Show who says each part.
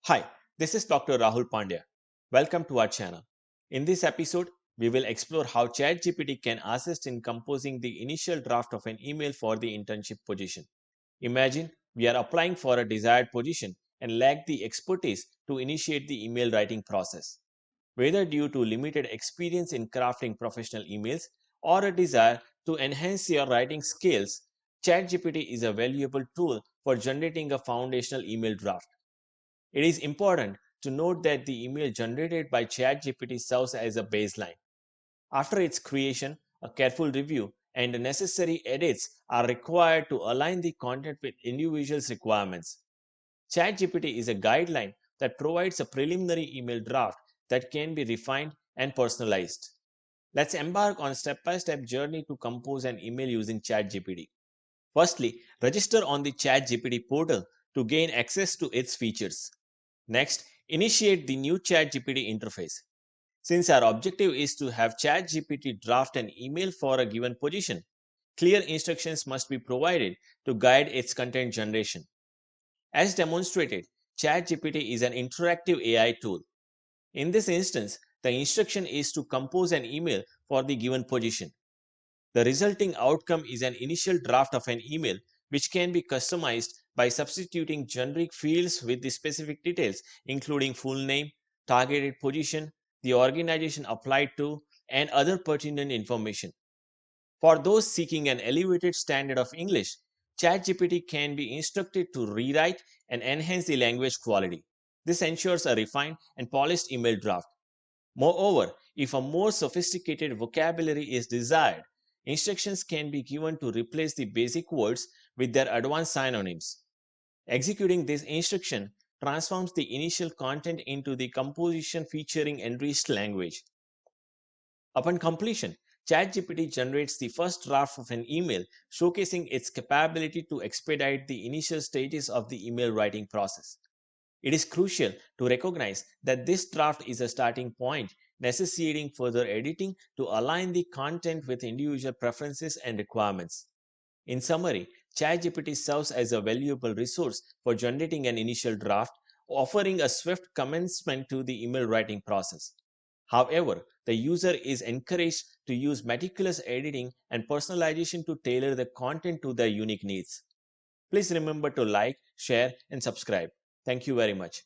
Speaker 1: Hi, this is Dr. Rahul Pandya. Welcome to our channel. In this episode, we will explore how ChatGPT can assist in composing the initial draft of an email for the internship position. Imagine we are applying for a desired position and lack the expertise to initiate the email writing process. Whether due to limited experience in crafting professional emails or a desire to enhance your writing skills, ChatGPT is a valuable tool for generating a foundational email draft. It is important to note that the email generated by ChatGPT serves as a baseline. After its creation, a careful review and the necessary edits are required to align the content with individuals' requirements. ChatGPT is a guideline that provides a preliminary email draft that can be refined and personalized. Let's embark on a step-by-step journey to compose an email using ChatGPT. Firstly, register on the ChatGPT portal to gain access to its features. Next, initiate the new ChatGPT interface. Since our objective is to have ChatGPT draft an email for a given position, clear instructions must be provided to guide its content generation. As demonstrated, ChatGPT is an interactive AI tool. In this instance, the instruction is to compose an email for the given position. The resulting outcome is an initial draft of an email which can be customized by substituting generic fields with the specific details, including full name, targeted position, the organization applied to, and other pertinent information. For those seeking an elevated standard of English, ChatGPT can be instructed to rewrite and enhance the language quality. This ensures a refined and polished email draft. Moreover, if a more sophisticated vocabulary is desired, instructions can be given to replace the basic words with their advanced synonyms. Executing this instruction transforms the initial content into the composition featuring enriched language. Upon completion, ChatGPT generates the first draft of an email, showcasing its capability to expedite the initial stages of the email writing process. It is crucial to recognize that this draft is a starting point, necessitating further editing to align the content with individual preferences and requirements. In summary, ChatGPT serves as a valuable resource for generating an initial draft, offering a swift commencement to the email writing process. However, the user is encouraged to use meticulous editing and personalization to tailor the content to their unique needs. Please remember to like, share, and subscribe. Thank you very much.